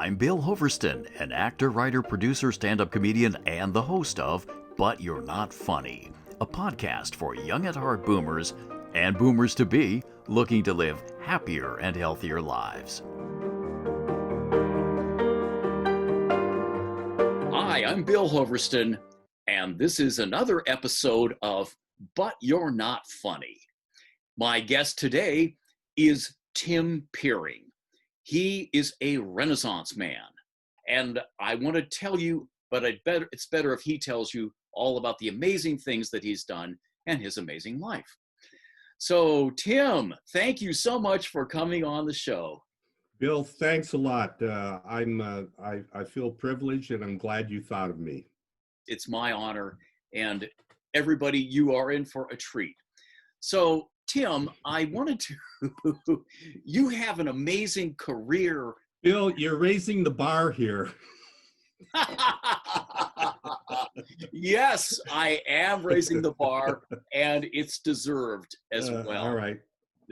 I'm Bill Hoverston, an actor, writer, producer, stand-up comedian, and the host of But You're Not Funny, a podcast for young at heart boomers and boomers-to-be looking to live happier and healthier lives. Hi, I'm Bill Hoverston, and this is another episode of But You're Not Funny. My guest today is Tim Piering. He is a Renaissance man, and I want to tell you, but it's better if he tells you all about the amazing things that he's done and his amazing life. So, Tim, thank you so much for coming on the show. Bill, thanks a lot. I feel privileged, and I'm glad you thought of me. It's my honor, and everybody, you are in for a treat. So, Tim, I wanted to, you have an amazing career. Bill, you're raising the bar here. Yes, I am raising the bar, and it's deserved as well. All right.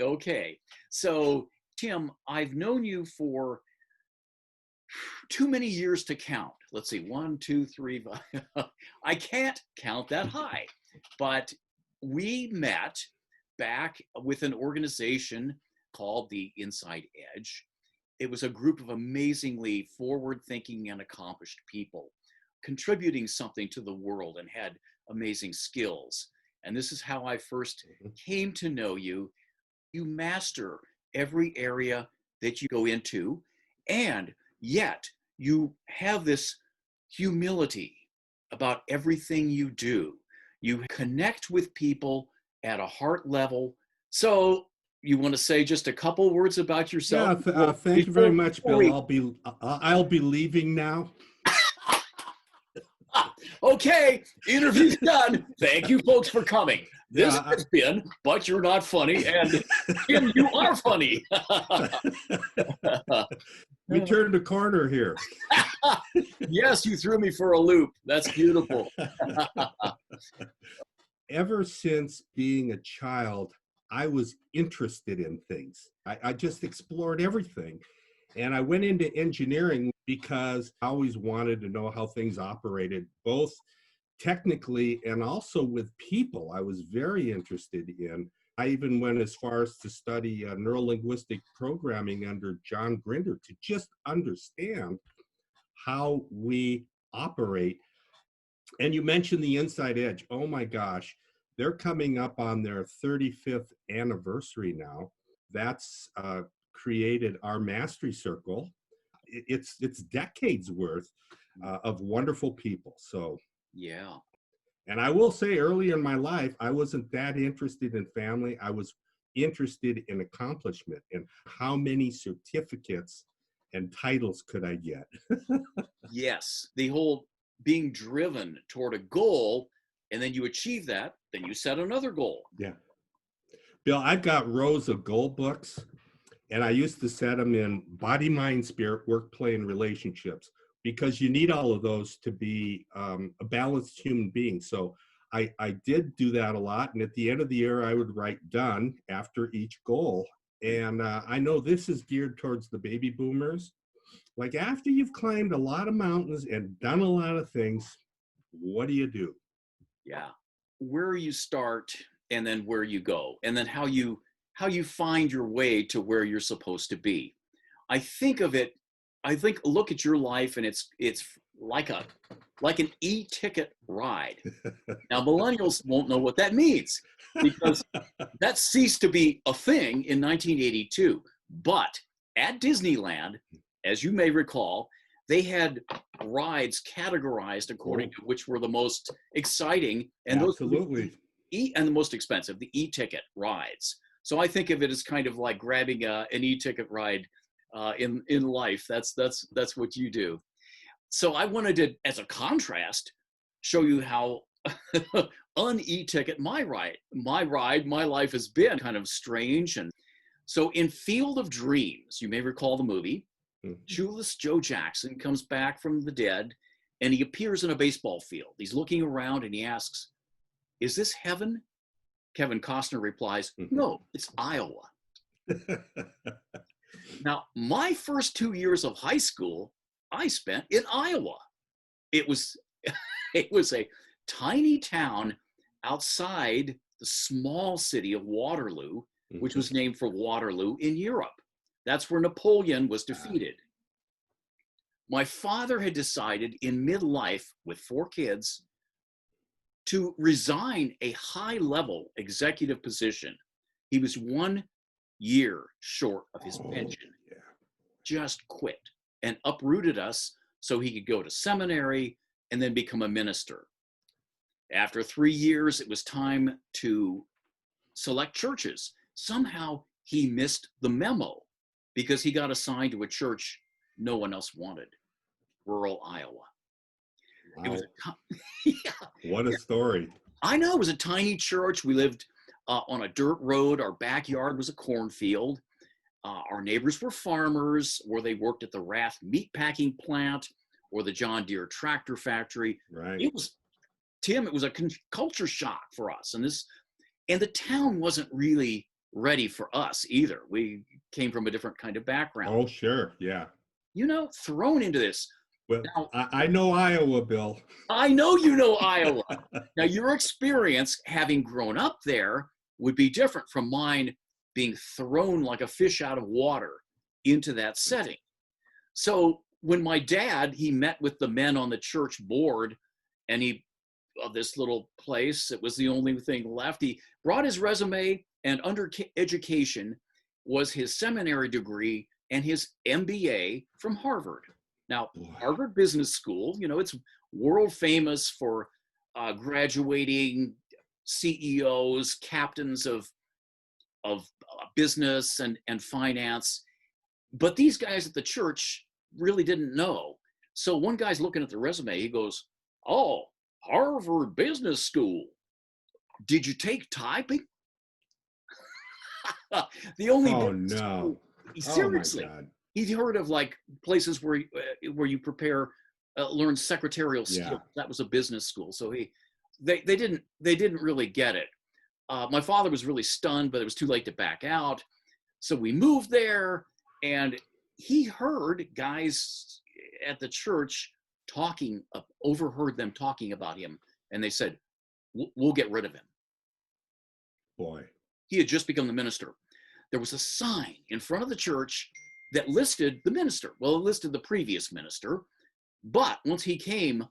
Okay. So, Tim, I've known you for too many years to count. Let's see, 1, 2, 3, 5. I can't count that high, but we met back with an organization called the Inside Edge. It was a group of amazingly forward-thinking and accomplished people contributing something to the world and had amazing skills. And this is how I first came to know you. You master every area that you go into, and yet you have this humility about everything you do. You connect with people at a heart level. So you want to say just a couple words about yourself? Yeah, thank you very much, Bill. I'll be leaving now. Okay, interview's done. Thank you, folks, for coming. This has been But You're Not Funny, and Tim, you are funny. We turned a corner here. Yes, you threw me for a loop. That's beautiful. Ever since being a child, I was interested in things. I just explored everything. And I went into engineering because I always wanted to know how things operated, both technically and also with people. I was very interested in. I even went as far as to study neuro-linguistic programming under John Grinder to just understand how we operate. And you mentioned the Inside Edge. Oh my gosh, they're coming up on their 35th anniversary now. That's created our mastery circle. It's decades worth of wonderful people. So yeah. And I will say, early in my life, I wasn't that interested in family. I was interested in accomplishment and how many certificates and titles could I get. Yes, the whole being driven toward a goal, and then you achieve that, then you set another goal. Yeah. Bill, I've got rows of goal books, and I used to set them in body, mind, spirit, work, play, and relationships, because you need all of those to be a balanced human being. So I did do that a lot. And at the end of the year, I would write done after each goal. And I know this is geared towards the baby boomers. Like, after you've climbed a lot of mountains and done a lot of things, what do you do? Yeah. Where you start and then where you go, and then how you find your way to where you're supposed to be. Look at your life, and it's like an e-ticket ride. Now, millennials won't know what that means, because that ceased to be a thing in 1982. But at Disneyland, as you may recall, they had rides categorized according to which were the most exciting, and Absolutely. and the most expensive, the e-ticket rides. So I think of it as kind of like grabbing an e-ticket ride in life. That's what you do. So I wanted to, as a contrast, show you how un-e-ticket my life has been kind of strange. And so in Field of Dreams, you may recall the movie, shoeless Joe Jackson comes back from the dead, and he appears in a baseball field. He's looking around and he asks, "Is this heaven?" Kevin Costner replies, "No, it's Iowa." Now, my first 2 years of high school, I spent in Iowa. It was, it was a tiny town outside the small city of Waterloo, which was named for Waterloo in Europe. That's where Napoleon was defeated. My father had decided in midlife with 4 kids to resign a high-level executive position. He was 1 year short of his pension. Yeah. Just quit and uprooted us so he could go to seminary and then become a minister. After 3 years, it was time to select churches. Somehow he missed the memo because he got assigned to a church no one else wanted, rural Iowa. Wow. It was yeah. What a story. I know, it was a tiny church. We lived on a dirt road. Our backyard was a cornfield. Our neighbors were farmers, or they worked at the Rath meatpacking plant or the John Deere tractor factory. Right. It was, Tim, it was a culture shock for us. And the town wasn't really ready for us either. We came from a different kind of background. Oh, sure. Yeah. You know, thrown into this. Well, Now, I know Iowa, Bill. I know you know Iowa. Now, your experience having grown up there would be different from mine being thrown like a fish out of water into that setting. So when my dad, he met with the men on the church board, and of this little place, it was the only thing left. He brought his resume, and under education was his seminary degree and his MBA from Harvard. Now, Harvard Business School, you know, it's world famous for graduating CEOs, captains of business and finance. But these guys at the church really didn't know. So one guy's looking at the resume, he goes, "Oh, Harvard Business School. Did you take typing?" The only no. Seriously. Oh, my God. He'd heard of like places where you prepare, learn secretarial skills. Yeah. That was a business school. So they didn't really get it. My father was really stunned, but it was too late to back out. So we moved there, and he heard guys at the church overheard them talking about him, and they said, "We'll get rid of him." Boy. He had just become the minister. There was a sign in front of the church that listed the minister. Well, it listed the previous minister, but once he came,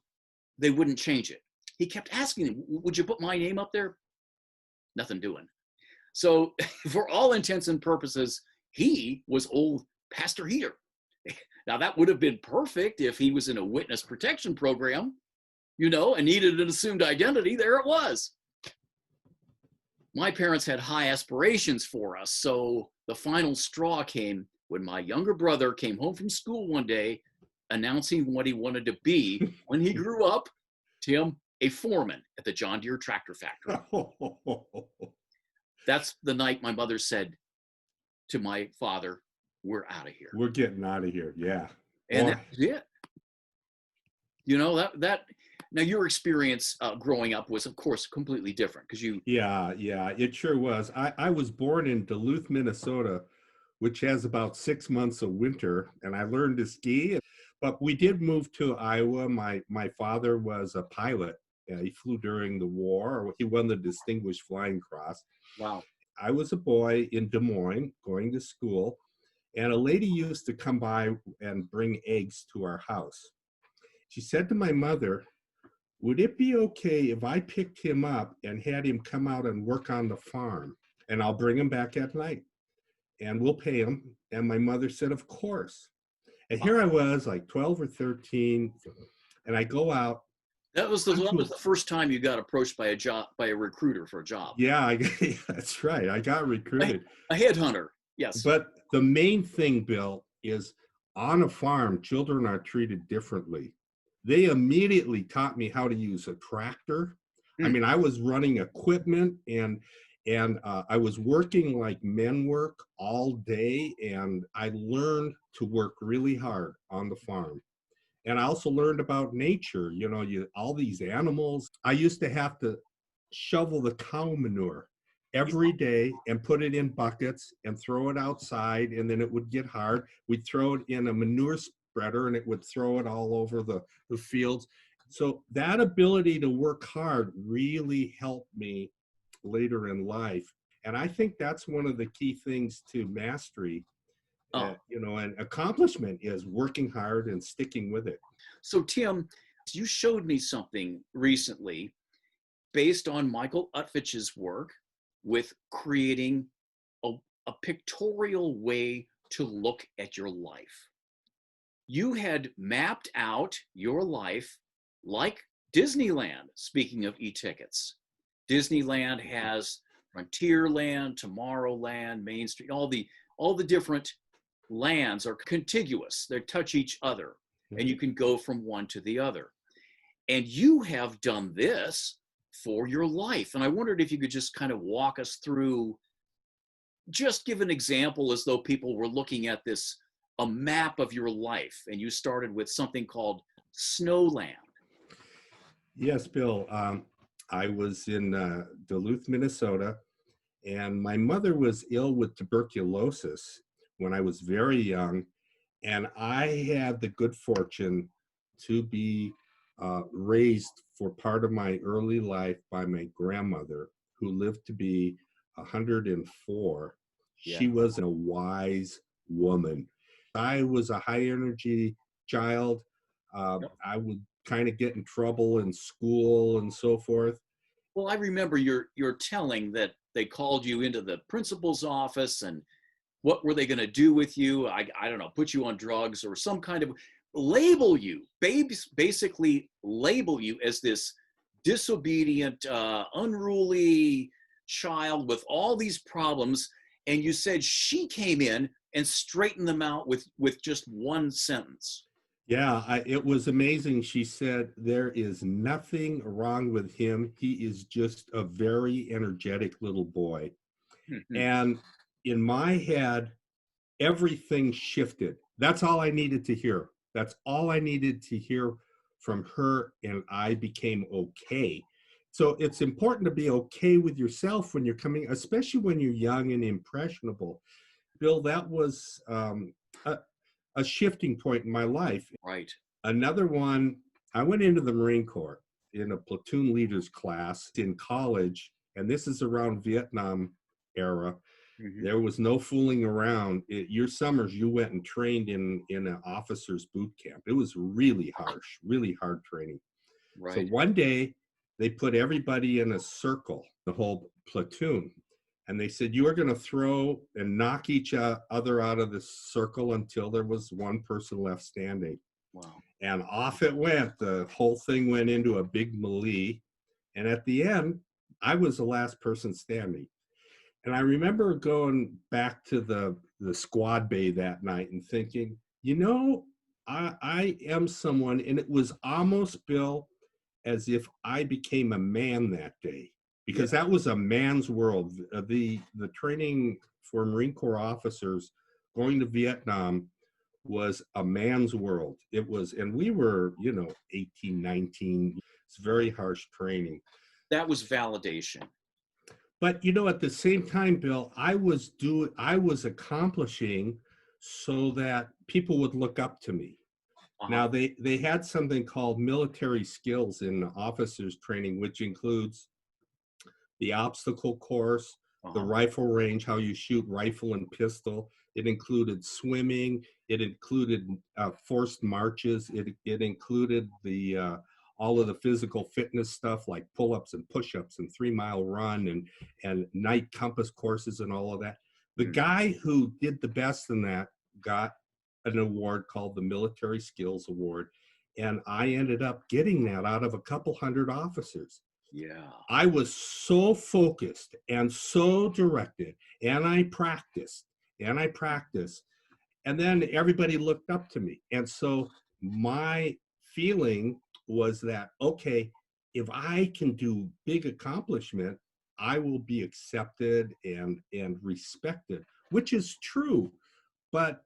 they wouldn't change it. He kept asking him, "Would you put my name up there?" Nothing doing. So for all intents and purposes, he was old Pastor Heater. Now that would have been perfect if he was in a witness protection program, you know, and needed an assumed identity. There it was. My parents had high aspirations for us, so the final straw came when my younger brother came home from school one day announcing what he wanted to be when he grew up. Tim, a foreman at the John Deere tractor factory. That's the night my mother said to my father, "We're out of here. We're getting out of here." Yeah. And that's it. You know, that now your experience growing up was, of course, completely different because you. Yeah, it sure was. I was born in Duluth, Minnesota, which has about 6 months of winter, and I learned to ski. But we did move to Iowa. My father was a pilot. He flew during the war. He won the Distinguished Flying Cross. Wow. I was a boy in Des Moines going to school, and a lady used to come by and bring eggs to our house. She said to my mother, "Would it be okay if I picked him up and had him come out and work on the farm, and I'll bring him back at night, and we'll pay him?" And my mother said, "Of course." And here I was, like 12 or 13, and I go out. That was the first time you got approached by a recruiter for a job. Yeah, that's right. I got recruited. A headhunter, yes. But the main thing, Bill, is on a farm, children are treated differently. They immediately taught me how to use a tractor. I mean, I was running equipment, and I was working like men work all day, and I learned to work really hard on the farm. And I also learned about nature, you know, all these animals. I used to have to shovel the cow manure every day and put it in buckets and throw it outside, and then it would get hard. We'd throw it in a manure spreader and it would throw it all over the fields. So that ability to work hard really helped me later in life. And I think that's one of the key things to mastery, Oh, and accomplishment is working hard and sticking with it. so Tim, you showed me something recently based on Michael Utvich's work with creating a, a pictorial way to look at your life. You had mapped out your life like Disneyland, speaking of e-tickets. Disneyland has Frontierland, Tomorrowland, Main Street, all the different lands are contiguous. They touch each other, and you can go from one to the other. And you have done this for your life. And I wondered if you could just kind of walk us through, just give an example as though people were looking at this, a map of your life, and you started with something called Snowland. Yes, Bill. I was in Duluth, Minnesota, and my mother was ill with tuberculosis when I was very young. And I had the good fortune to be raised for part of my early life by my grandmother, who lived to be 104. Yeah. She was a wise woman. I was a high energy child. I would kind of get in trouble in school and so forth. Well, I remember your telling that they called you into the principal's office, and what were they going to do with you? I don't know, put you on drugs or some kind of label you, basically label you as this disobedient, unruly child with all these problems. And you said she came in and straightened them out with just one sentence. Yeah, it was amazing. She said, there is nothing wrong with him. He is just a very energetic little boy. And in my head, everything shifted. That's all I needed to hear. That's all I needed to hear from her, and I became okay. So it's important to be okay with yourself when you're coming, especially when you're young and impressionable. Bill, that was a shifting point in my life. Right. Another one, I went into the Marine Corps in a platoon leaders class in college, and this is around Vietnam era. There was no fooling around. Your summers, you went and trained in an officer's boot camp. It was really harsh, really hard training. Right. So one day, they put everybody in a circle, the whole platoon. And they said, you are going to throw and knock each other out of the circle until there was one person left standing. Wow. And off it went. The whole thing went into a big melee. And at the end, I was the last person standing. And I remember going back to the squad bay that night and thinking, I am someone, and it was almost, Bill, as if I became a man that day, because that was a man's world. The training for Marine Corps officers going to Vietnam was a man's world. It was, and we were, 18, 19. It's very harsh training. That was validation. But at the same time, Bill, I was accomplishing so that people would look up to me. Now they had something called military skills in officers training, which includes the obstacle course, the rifle range, how you shoot rifle and pistol. It included swimming. It included forced marches. It included the all of the physical fitness stuff like pull-ups and push-ups and 3-mile run and night compass courses and all of that. The guy who did the best in that got an award called the Military Skills Award. And I ended up getting that out of a couple hundred officers. Yeah. I was so focused and so directed, and I practiced. And then everybody looked up to me. And so my feeling was that, okay, if I can do big accomplishment, I will be accepted and respected, which is true. But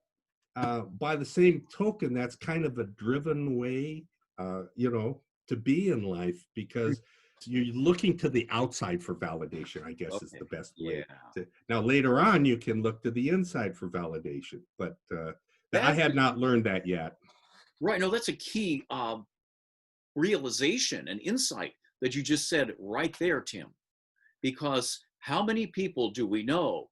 by the same token, that's kind of a driven way, to be in life, because you're looking to the outside for validation, I guess is the best way. Now, later on, you can look to the inside for validation, but I had not learned that yet. Right. No, that's a key realization and insight that you just said right there, Tim. Because how many people do we know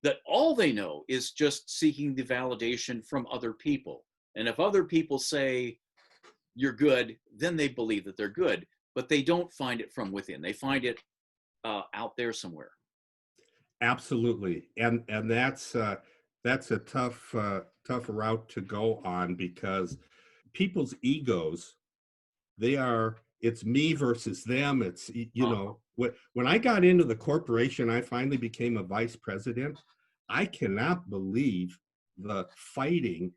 that all they know is just seeking the validation from other people? And if other people say you're good, then they believe that they're good, but they don't find it from within. They find it out there somewhere. Absolutely, and that's a tough route to go on, because people's egos, it's me versus them. It's, you know, when I got into the corporation, I finally became a vice president. I cannot believe the fighting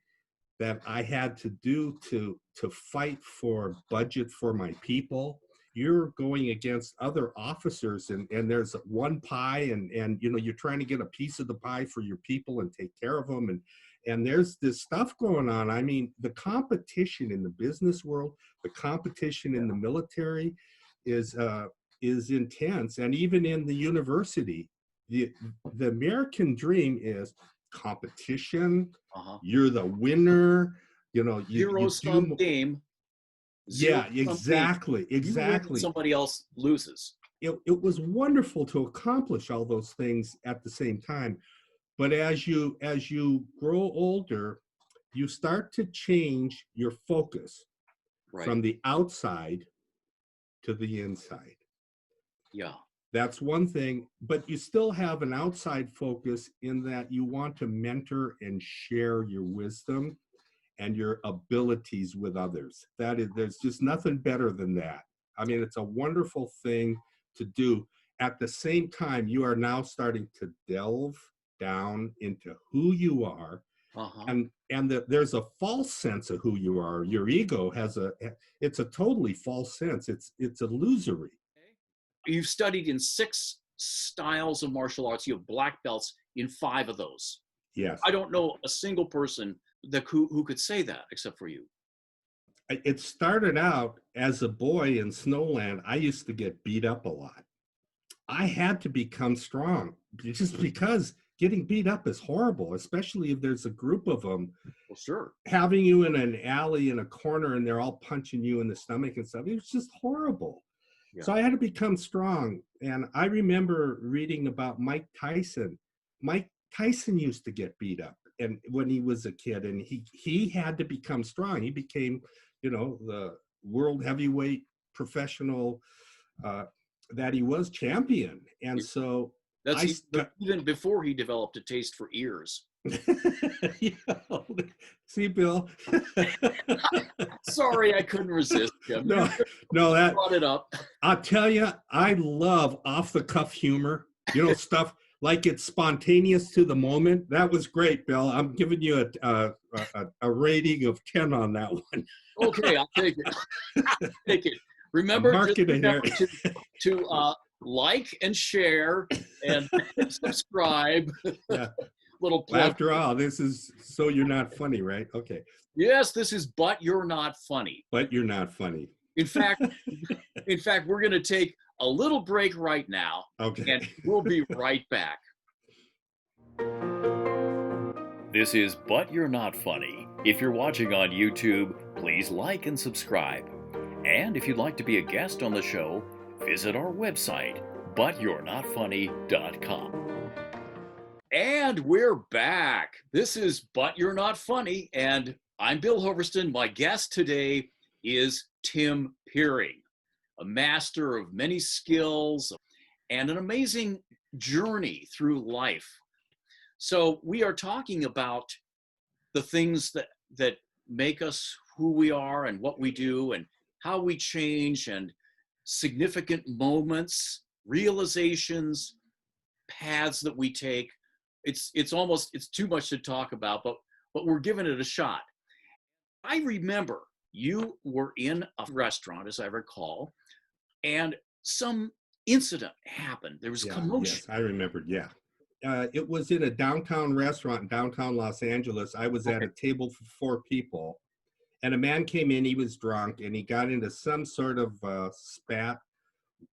that I had to do to fight for budget for my people. You're going against other officers, and there's one pie, and you know, you're trying to get a piece of the pie for your people and take care of them, and there's this stuff going on. I mean, the competition in the business world, the competition in the military is intense, and even in the university, the American dream is competition. You're the winner. You know, you Zero-sum do. game. Yeah, exactly. You win, somebody else loses. It was wonderful to accomplish all those things at the same time. But as you grow older, you start to change your focus from the outside to the inside. Yeah. That's one thing, but you still have an outside focus in that you want to mentor and share your wisdom and your abilities with others. There's just nothing better than that. I mean, it's a wonderful thing to do. At the same time, you are now starting to delve down into who you are, and there's a false sense of who you are. Your ego it's a totally false sense. It's illusory. You've studied in 6 styles of martial arts. You have black belts in 5 of those. Yes. I don't know a single person who could say that except for you. It started out as a boy in Snowland. I used to get beat up a lot. I had to become strong just because getting beat up is horrible, especially if there's a group of them. Well, sure. Having you in an alley in a corner and they're all punching you in the stomach and stuff, it was just horrible. Yeah. So I had to become strong. And I remember reading about Mike Tyson. Mike Tyson used to get beat up, and when he was a kid, and he had to become strong. He became, you know, the world heavyweight professional that he was, champion. And so even before he developed a taste for ears. Yeah. See, Bill. Sorry, I couldn't resist. No, that brought it up. I'll tell you, I love off-the-cuff humor. You know, stuff like it's spontaneous to the moment. That was great, Bill. I'm giving you a rating of 10 on that one. Okay, I'll take it. Take it. Remember to like and share and subscribe. Yeah. Little plug. After all, this is So You're Not Funny, right? Okay. Yes, this is But You're Not Funny. But You're Not Funny. In fact, we're going to take a little break right now. Okay. And we'll be right back. This is But You're Not Funny. If you're watching on YouTube, please like and subscribe. And if you'd like to be a guest on the show, visit our website, butyournotfunny.com. And we're back. This is But You're Not Funny, and I'm Bill Hoverston. My guest today is Tim Piering, a master of many skills and an amazing journey through life. So we are talking about the things that make us who we are and what we do and how we change, and significant moments, realizations, paths that we take. It's too much to talk about, but we're giving it a shot. I remember you were in a restaurant, as I recall, and some incident happened. There was commotion. Yes, I remembered, yeah. It was in a downtown restaurant in downtown Los Angeles. I was at a table for 4 people, and a man came in. He was drunk, and he got into some sort of spat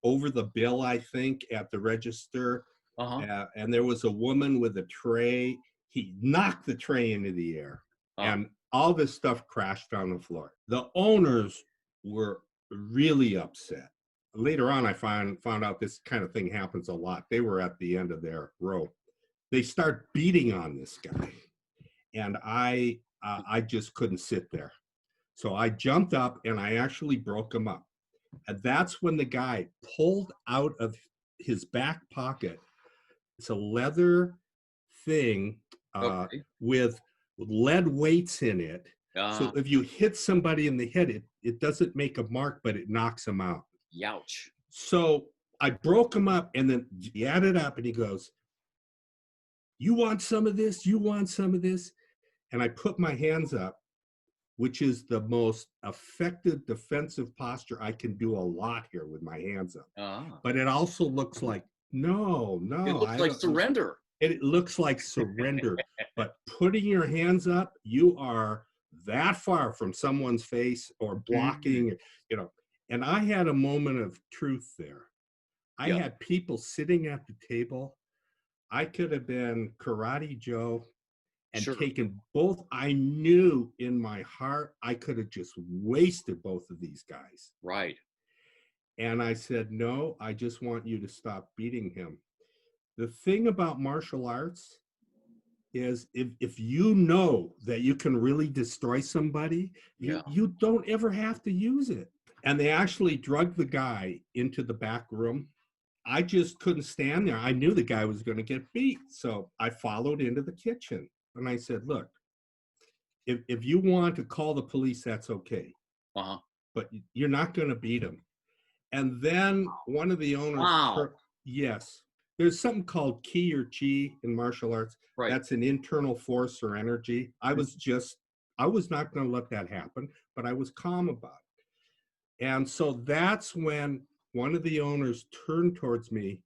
over the bill, I think, at the register. And there was a woman with a tray. He knocked the tray into the air. And all this stuff crashed on the floor. The owners were really upset. Later on, I found out this kind of thing happens a lot. They were at the end of their rope. They start beating on this guy, and I just couldn't sit there. So I jumped up and I actually broke him up. And that's when the guy pulled out of his back pocket. It's a leather thing Okay. with lead weights in it. So if you hit somebody in the head, it doesn't make a mark, but it knocks them out. Youch. So I broke him up, and then he added up, and he goes, "You want some of this? You want some of this?" And I put my hands up, which is the most effective defensive posture. I can do a lot here with my hands up. But it also looks like, no, It looks like surrender. It looks like surrender. But putting your hands up, you are that far from someone's face or blocking, you know. And I had a moment of truth there. I had people sitting at the table. I could have been Karate Joe and taken both. I knew in my heart I could have just wasted both of these guys. Right. And I said, no, I just want you to stop beating him. The thing about martial arts is if you know that you can really destroy somebody, you don't ever have to use it. And they actually drugged the guy into the back room. I just couldn't stand there. I knew the guy was going to get beat. So I followed into the kitchen. And I said, look, if you want to call the police, that's okay. But you're not going to beat him. And then one of the owners, yes, there's something called ki or chi in martial arts. Right. That's an internal force or energy. I was not going to let that happen, but I was calm about it. And so that's when one of the owners turned towards me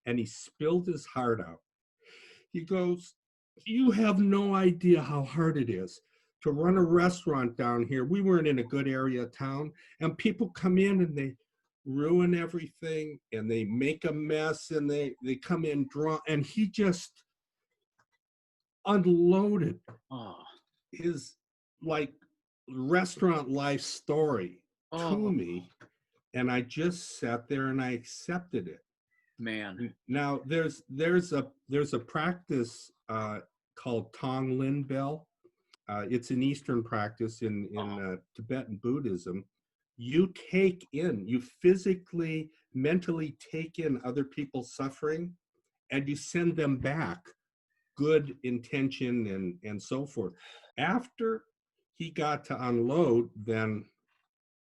and he spilled his heart out. He goes, "You have no idea how hard it is to run a restaurant down here. We weren't in a good area of town, and people come in and they ruin everything and they make a mess and they come in drunk." And he just unloaded his like restaurant life story to me. And I just sat there and I accepted it. Man. Now there's a practice called TONGLEN bell. It's an Eastern practice in Tibetan Buddhism. You physically, mentally take in other people's suffering, and you send them back good intention and so forth. After he got to unload, then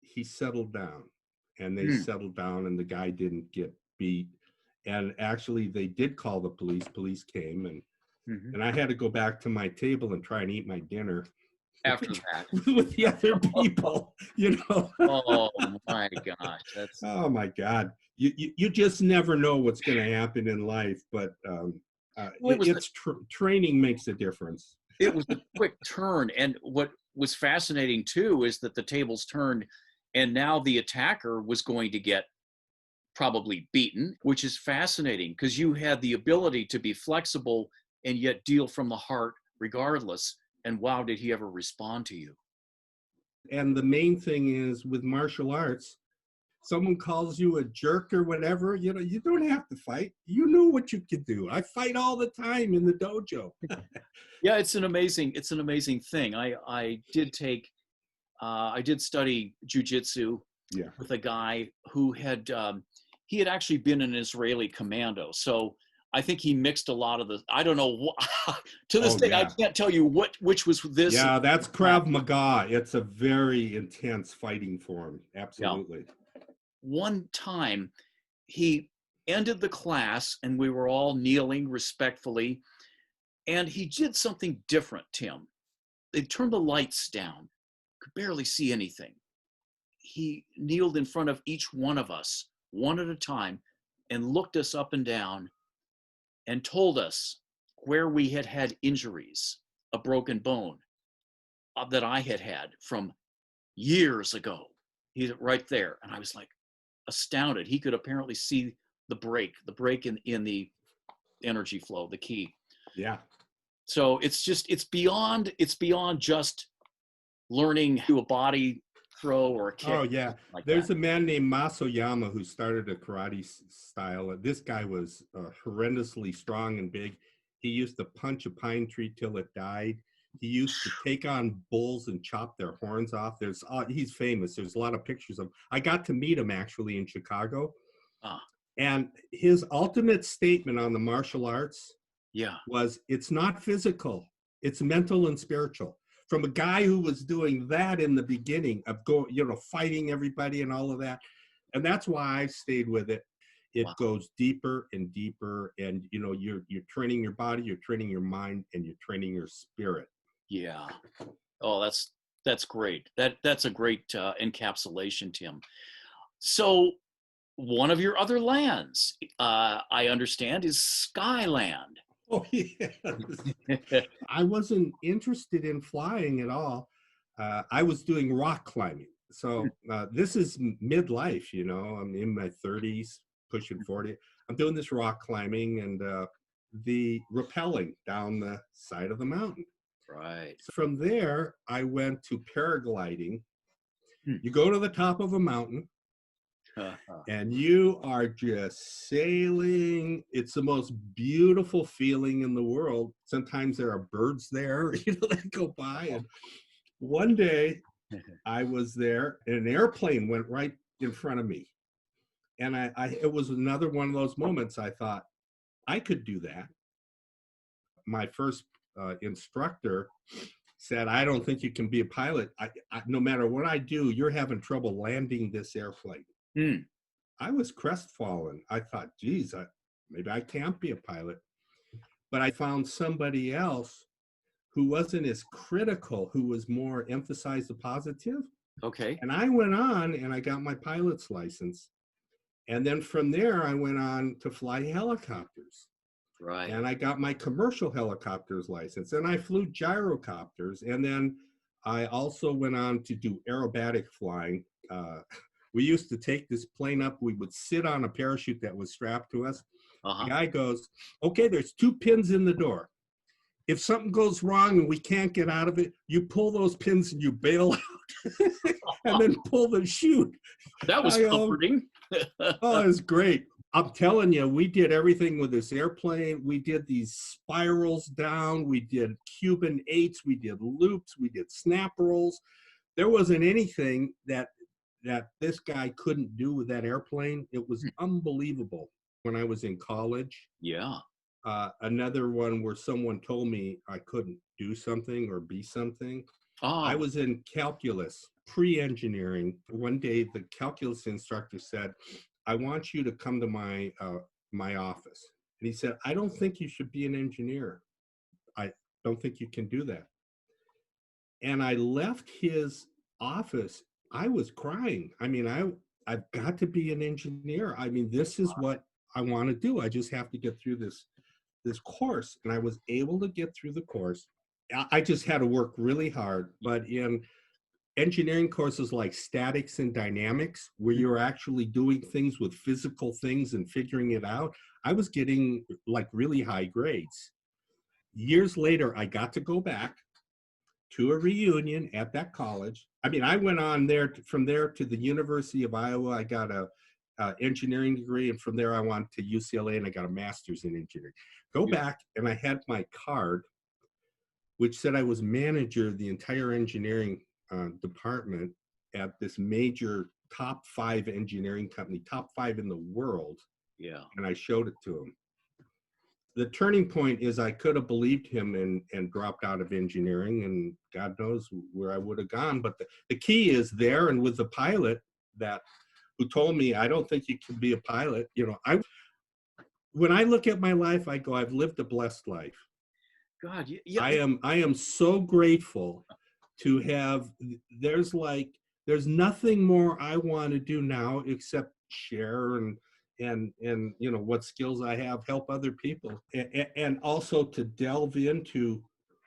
he settled down, and they settled down, and the guy didn't get beat. And actually, they did call the police. Police came, and I had to go back to my table and try and eat my dinner after that with the other people, you know. Oh my gosh, that's. Oh my God, you just never know what's going to happen in life, but training makes a difference. It was a quick turn, and what was fascinating too is that the tables turned, and now the attacker was going to get probably beaten, which is fascinating because you had the ability to be flexible and yet deal from the heart regardless. And wow, did he ever respond to you? And the main thing is with martial arts, someone calls you a jerk or whatever, you know, you don't have to fight. You knew what you could do. I fight all the time in the dojo. Yeah, it's an amazing thing. I did study jujitsu with a guy who had he had actually been an Israeli commando. So I think he mixed a lot of the, I don't know, to this day, I can't tell you which was this. Yeah, that's Krav Maga. It's a very intense fighting form. Absolutely. Yeah. One time he ended the class and we were all kneeling respectfully. And he did something different, Tim. They turned the lights down, could barely see anything. He kneeled in front of each one of us, one at a time, and looked us up and down and told us where we had had injuries, a broken bone that I had had from years ago. He's right there. And I was like astounded. He could apparently see the break in the energy flow, the key. Yeah. So it's beyond just learning to do a body throw or a kick? Oh yeah, Like there's that. a man named Masoyama who started a karate style. This guy was horrendously strong and big. He used to punch a pine tree till it died. He used to take on bulls and chop their horns off. He's famous. There's a lot of pictures of him. I got to meet him actually in Chicago. Ah, And his ultimate statement on the martial arts yeah. was, it's not physical, it's mental and spiritual. From a guy who was doing that in the beginning of fighting everybody and all of that. And that's why I stayed with it. It Wow. goes deeper and deeper, and you're training your body, you're training your mind, and you're training your spirit. Yeah. Oh, that's great. That's a great encapsulation, Tim. So one of your other lands, I understand, is Skyland. Oh yeah. I wasn't interested in flying at all. I was doing rock climbing. So this is midlife, I'm in my 30s, pushing 40. I'm doing this rock climbing and the rappelling down the side of the mountain. Right. So from there, I went to paragliding. Hmm. You go to the top of a mountain and you are just sailing. It's the most beautiful feeling in the world. Sometimes there are birds there, that go by. And one day I was there and an airplane went right in front of me. And it was another one of those moments I thought, I could do that. My first instructor said, I don't think you can be a pilot. No matter what I do, you're having trouble landing this airplane. Hmm. I was crestfallen. I thought, geez, maybe I can't be a pilot. But I found somebody else who wasn't as critical, who was more emphasized the positive. Okay. And I went on and I got my pilot's license. And then from there, I went on to fly helicopters. Right. And I got my commercial helicopters license. And I flew gyrocopters. And then I also went on to do aerobatic flying. We used to take this plane up. We would sit on a parachute that was strapped to us. The guy goes, okay, there's 2 pins in the door. If something goes wrong and we can't get out of it, you pull those pins and you bail out and then pull the chute. That was comforting. Oh, it's great. I'm telling you, we did everything with this airplane. We did these spirals down. We did Cuban 8s. We did loops. We did snap rolls. There wasn't anything that this guy couldn't do with that airplane. It was unbelievable. When I was in college, Yeah. another one where someone told me I couldn't do something or be something. I was in calculus, pre-engineering. One day, the calculus instructor said, I want you to come to my office. And he said, I don't think you should be an engineer. I don't think you can do that. And I left his office. I was crying. I mean, I've got to be an engineer. I mean, this is what I want to do. I just have to get through this course. And I was able to get through the course. I just had to work really hard. But in engineering courses like statics and dynamics, where you're actually doing things with physical things and figuring it out, I was getting like really high grades. Years later, I got to go back to a reunion at that college. I mean, I went on there from there to the University of Iowa. I got a engineering degree, and from there I went to UCLA and I got a master's in engineering. Go back and I had my card, which said I was manager of the entire engineering department at this major top 5 engineering company, top 5 in the world. Yeah. And I showed it to him. The turning point is I could have believed him and dropped out of engineering, and God knows where I would have gone. But the key is there, and with the pilot who told me, I don't think you can be a pilot. When I look at my life, I go, I've lived a blessed life. God, yeah. I am so grateful to have, there's nothing more I want to do now except share and what skills I have, help other people, and also to delve into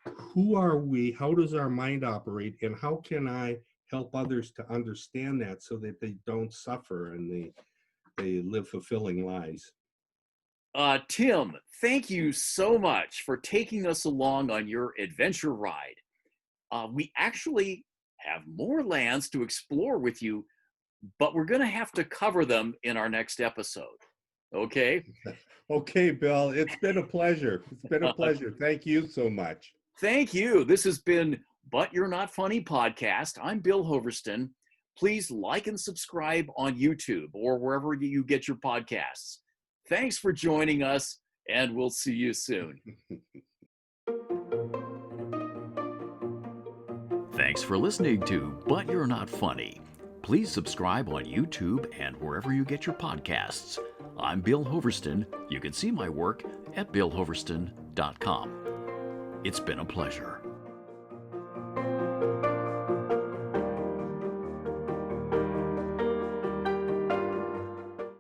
who are we, how does our mind operate, and how can I help others to understand that so that they don't suffer and they live fulfilling lives. Tim, thank you so much for taking us along on your adventure ride. We actually have more lands to explore with you, but we're going to have to cover them in our next episode. Okay? Okay, Bill, it's been a pleasure. It's been a pleasure. Thank you so much. Thank you. This has been But You're Not Funny podcast. I'm Bill Hoverston. Please like and subscribe on YouTube or wherever you get your podcasts. Thanks for joining us, and we'll see you soon. Thanks for listening to But You're Not Funny. Please subscribe on YouTube and wherever you get your podcasts. I'm Bill Hoverston. You can see my work at billhoverston.com. It's been a pleasure.